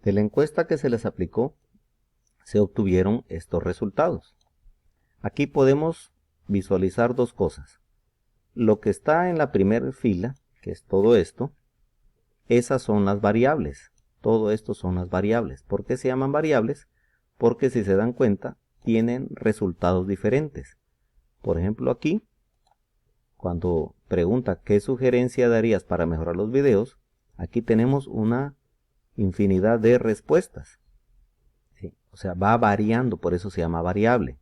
De la encuesta que se les aplicó, se obtuvieron estos resultados. Aquí podemos visualizar dos cosas. Lo que está en la primera fila, que es todo esto, esas son las variables. Todo esto son las variables. ¿Por qué se llaman variables? Porque si se dan cuenta, tienen resultados diferentes. Por ejemplo, aquí, cuando pregunta qué sugerencia darías para mejorar los videos, aquí tenemos una infinidad de respuestas. ¿Sí? O sea, va variando, por eso se llama variable.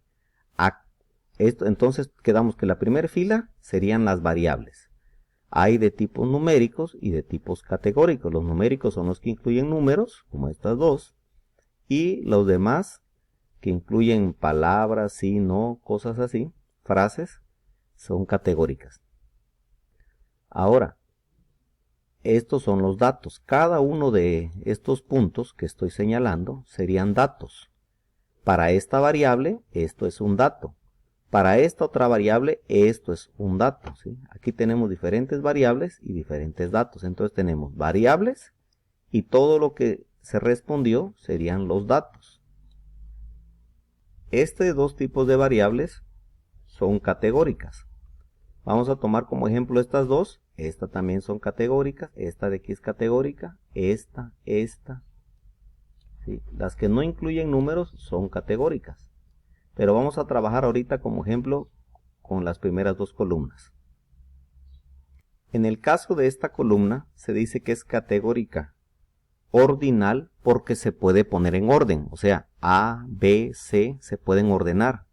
Entonces quedamos que la primera fila serían las variables. Hay de tipos numéricos y de tipos categóricos. Los numéricos son los que incluyen números, como estas dos, y los demás que incluyen palabras, sí, no, cosas así, frases, son categóricas. Ahora, estos son los datos. Cada uno de estos puntos que estoy señalando serían datos. Para esta variable, esto es un dato. Para esta otra variable, esto es un dato, ¿sí? Aquí tenemos diferentes variables y diferentes datos. Entonces tenemos variables y todo lo que se respondió serían los datos. Estos dos tipos de variables son categóricas. Vamos a tomar como ejemplo estas dos. Estas también son categóricas. Esta de aquí es categórica. Esta. ¿Sí? Las que no incluyen números son categóricas. Pero vamos a trabajar ahorita como ejemplo con las primeras dos columnas. En el caso de esta columna se dice que es categórica ordinal porque se puede poner en orden. O sea, A, B, C se pueden ordenar.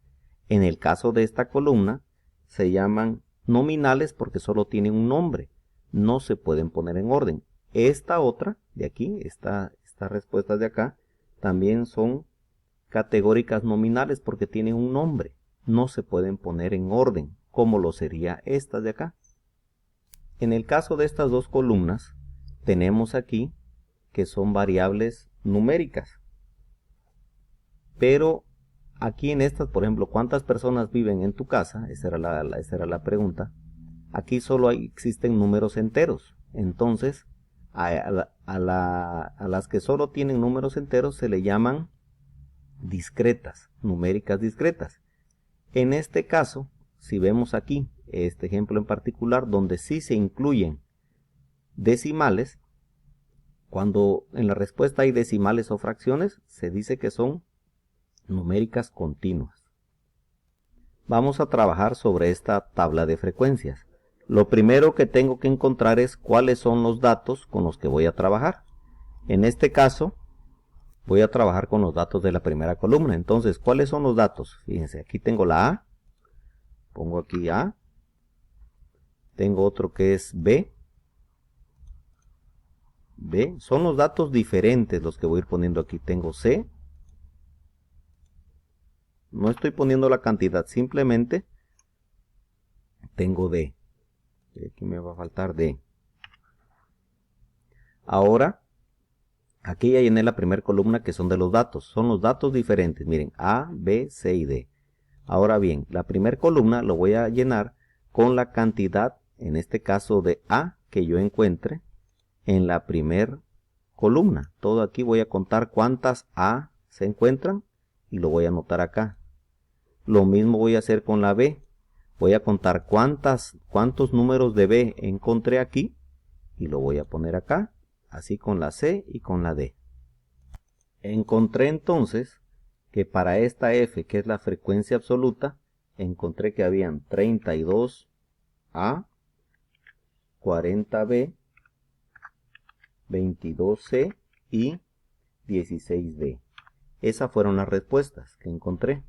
En el caso de esta columna se llaman nominales porque solo tienen un nombre. No se pueden poner en orden. Esta otra de aquí, estas respuestas de acá, también son categóricas nominales porque tienen un nombre. No se pueden poner en orden, como lo sería estas de acá. En el caso de estas dos columnas, tenemos aquí que son variables numéricas. Pero aquí en estas, por ejemplo, ¿cuántas personas viven en tu casa? Esa era la pregunta. Aquí solo existen números enteros. Entonces, a las que solo tienen números enteros se le llaman discretas, numéricas discretas. En este caso, si vemos aquí, este ejemplo en particular, donde sí se incluyen decimales, cuando en la respuesta hay decimales o fracciones, se dice que son numéricas continuas. Vamos a trabajar sobre esta tabla de frecuencias. Lo primero que tengo que encontrar es cuáles son los datos con los que voy a trabajar. En este caso, voy a trabajar con los datos de la primera columna. Entonces, ¿cuáles son los datos? Fíjense, aquí tengo la A. Pongo aquí A. Tengo otro que es B. B. Son los datos diferentes los que voy a ir poniendo aquí. Tengo C. No estoy poniendo la cantidad, simplemente tengo D. Aquí me va a faltar D. Ahora, aquí ya llené la primera columna que son de los datos. Son los datos diferentes. Miren, A, B, C y D. Ahora bien, la primera columna lo voy a llenar con la cantidad, en este caso de A, que yo encuentre en la primera columna. Todo aquí voy a contar cuántas A se encuentran y lo voy a anotar acá. Lo mismo voy a hacer con la B. Voy a contar cuántos números de B encontré aquí y lo voy a poner acá. Así con la C y con la D. Encontré entonces que para esta F, que es la frecuencia absoluta, encontré que habían 32A, 40B, 22C y 16D. Esas fueron las respuestas que encontré.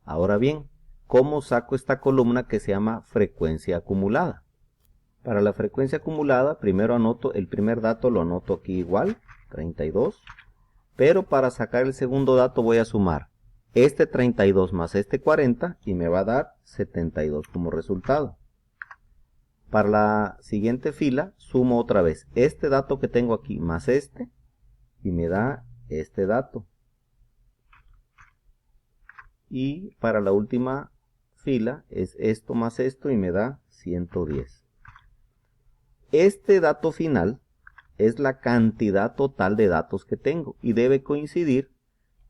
Ahora bien, ¿cómo saco esta columna que se llama frecuencia acumulada? Para la frecuencia acumulada, primero anoto el primer dato, lo anoto aquí igual, 32. Pero para sacar el segundo dato voy a sumar este 32 más este 40 y me va a dar 72 como resultado. Para la siguiente fila sumo otra vez este dato que tengo aquí más este y me da este dato. Y para la última fila es esto más esto y me da 110. Este dato final es la cantidad total de datos que tengo y debe coincidir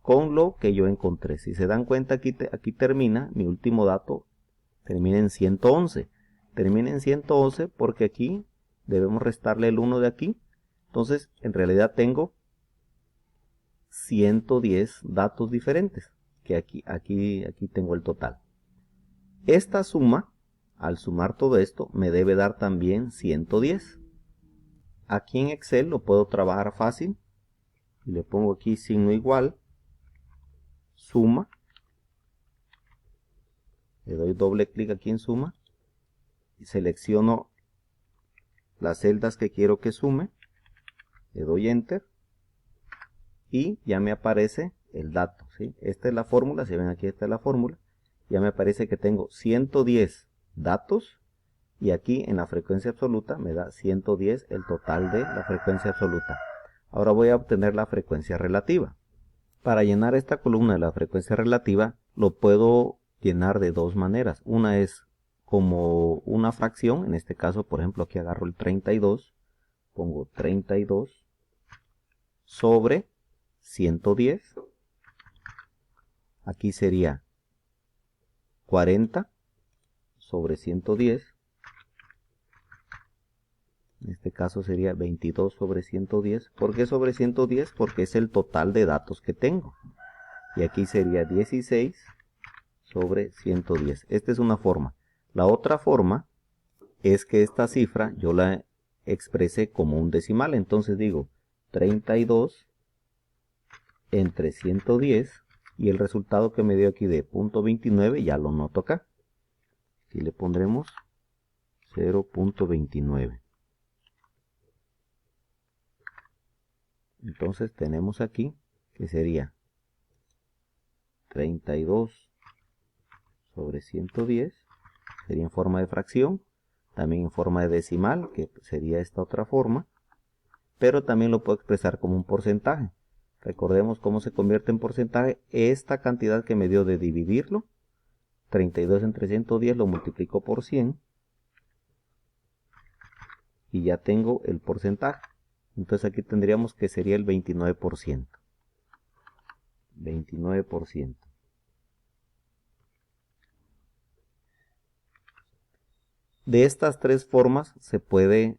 con lo que yo encontré. Si se dan cuenta, aquí termina, mi último dato termina en 111. Termina en 111 porque aquí debemos restarle el 1 de aquí. Entonces, en realidad tengo 110 datos diferentes, que aquí tengo el total. Esta suma, al sumar todo esto, me debe dar también 110. Aquí en Excel lo puedo trabajar fácil. Y le pongo aquí signo igual, suma. Le doy doble clic aquí en suma. Y selecciono las celdas que quiero que sume. Le doy enter. Y ya me aparece el dato, ¿sí? Esta es la fórmula, si ven aquí esta es la fórmula. Ya me aparece que tengo 110 datos y aquí en la frecuencia absoluta me da 110 el total de la frecuencia absoluta. Ahora voy a obtener la frecuencia relativa. Para llenar esta columna de la frecuencia relativa lo puedo llenar de dos maneras. Una es como una fracción, en este caso por ejemplo aquí agarro el 32, pongo 32 sobre 110, aquí sería 40 sobre 110, en este caso sería 22 sobre 110, ¿por qué sobre 110? Porque es el total de datos que tengo, y aquí sería 16 sobre 110, esta es una forma. La otra forma es que esta cifra yo la expresé como un decimal, entonces digo 32 entre 110 y el resultado que me dio aquí de 0.29 ya lo noto acá. Aquí le pondremos 0.29. Entonces tenemos aquí que sería 32 sobre 110, sería en forma de fracción, también en forma de decimal, que sería esta otra forma, pero también lo puedo expresar como un porcentaje. Recordemos cómo se convierte en porcentaje. Esta cantidad que me dio de dividirlo, 32 entre 110 lo multiplico por 100 y ya tengo el porcentaje. Entonces aquí tendríamos que sería el 29%. 29%. De estas tres formas se pueden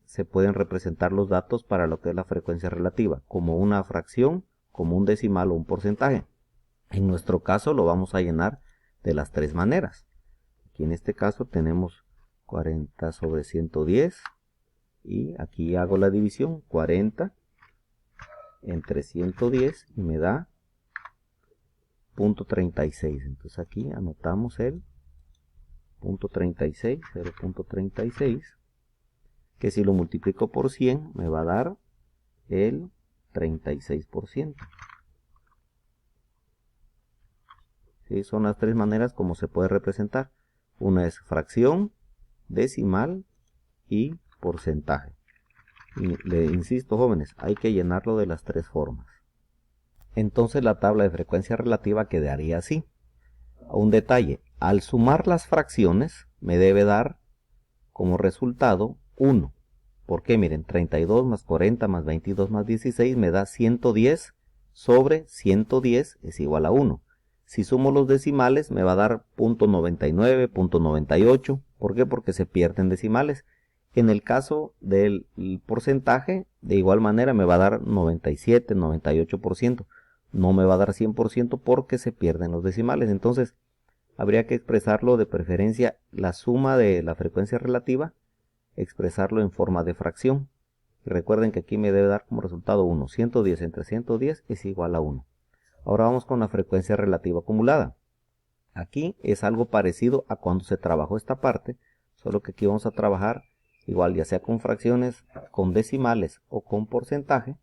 representar los datos para lo que es la frecuencia relativa, como una fracción, como un decimal o un porcentaje. En nuestro caso lo vamos a llenar de las tres maneras. Aquí en este caso tenemos 40 sobre 110 y aquí hago la división, 40 entre 110 y me da 0.36. Entonces aquí anotamos el 0.36, 0.36, que si lo multiplico por 100 me va a dar el 36%. ¿Sí? Son las tres maneras como se puede representar. Una es fracción, decimal y porcentaje. Y le insisto, jóvenes, hay que llenarlo de las tres formas. Entonces la tabla de frecuencia relativa quedaría así. Un detalle, al sumar las fracciones me debe dar como resultado 1. ¿Por qué? Miren, 32 más 40 más 22 más 16 me da 110 sobre 110 es igual a 1. Si sumo los decimales me va a dar 0.99, 0.98. ¿Por qué? Porque se pierden decimales. En el caso del porcentaje, de igual manera me va a dar 97, 98%. No me va a dar 100% porque se pierden los decimales. Entonces, habría que expresarlo de preferencia la suma de la frecuencia relativa, expresarlo en forma de fracción. Y recuerden que aquí me debe dar como resultado 1. 110 entre 110 es igual a 1. Ahora vamos con la frecuencia relativa acumulada. Aquí es algo parecido a cuando se trabajó esta parte, solo que aquí vamos a trabajar igual, ya sea con fracciones, con decimales o con porcentaje,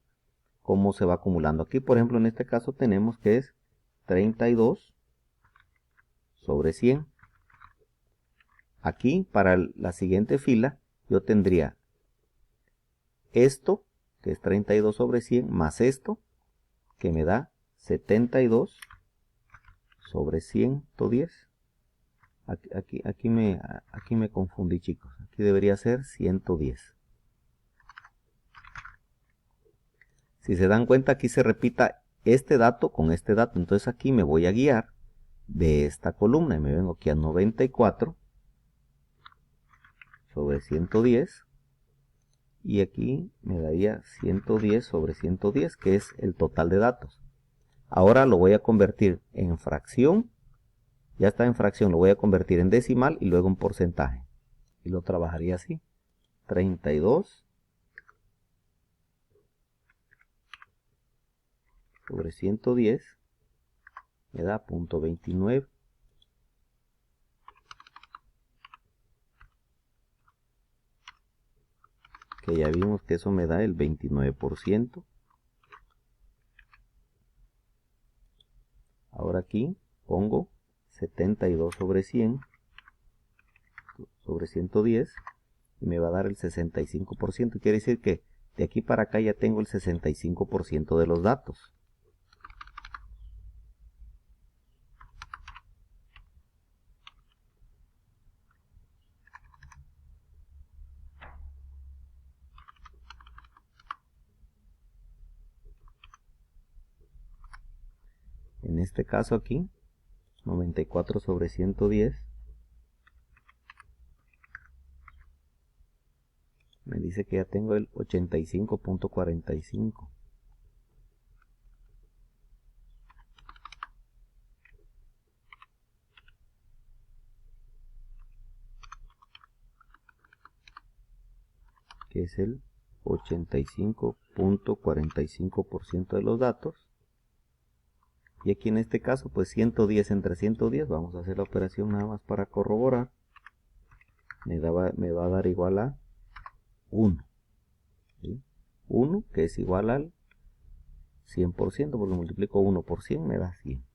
cómo se va acumulando. Aquí, por ejemplo, en este caso tenemos que es 32 sobre 100. Aquí, para la siguiente fila, yo tendría esto, que es 32 sobre 100, más esto, que me da 72 sobre 110. Aquí me confundí, chicos. Aquí debería ser 110. Si se dan cuenta, aquí se repita este dato con este dato. Entonces aquí me voy a guiar de esta columna y me vengo aquí a 94 sobre 110 y aquí me daría 110 sobre 110, que es el total de datos. Ahora lo voy a convertir en fracción. Ya está en fracción, lo voy a convertir en decimal y luego en porcentaje. Y lo trabajaría así. 32 sobre 110 me da 0.29. Que ya vimos que eso me da el 29%. Ahora aquí pongo 72 sobre 100 sobre 110 y me va a dar el 65%. Quiere decir que de aquí para acá ya tengo el 65% de los datos. En este caso aquí, 94 sobre 110 me dice que ya tengo el 85.45. Que es el 85.45% de los datos. Y aquí en este caso, pues 110 entre 110, vamos a hacer la operación nada más para corroborar. Me va a dar igual a 1. ¿Sí? 1, que es igual al 100%, porque multiplico 1 por 100, me da 100.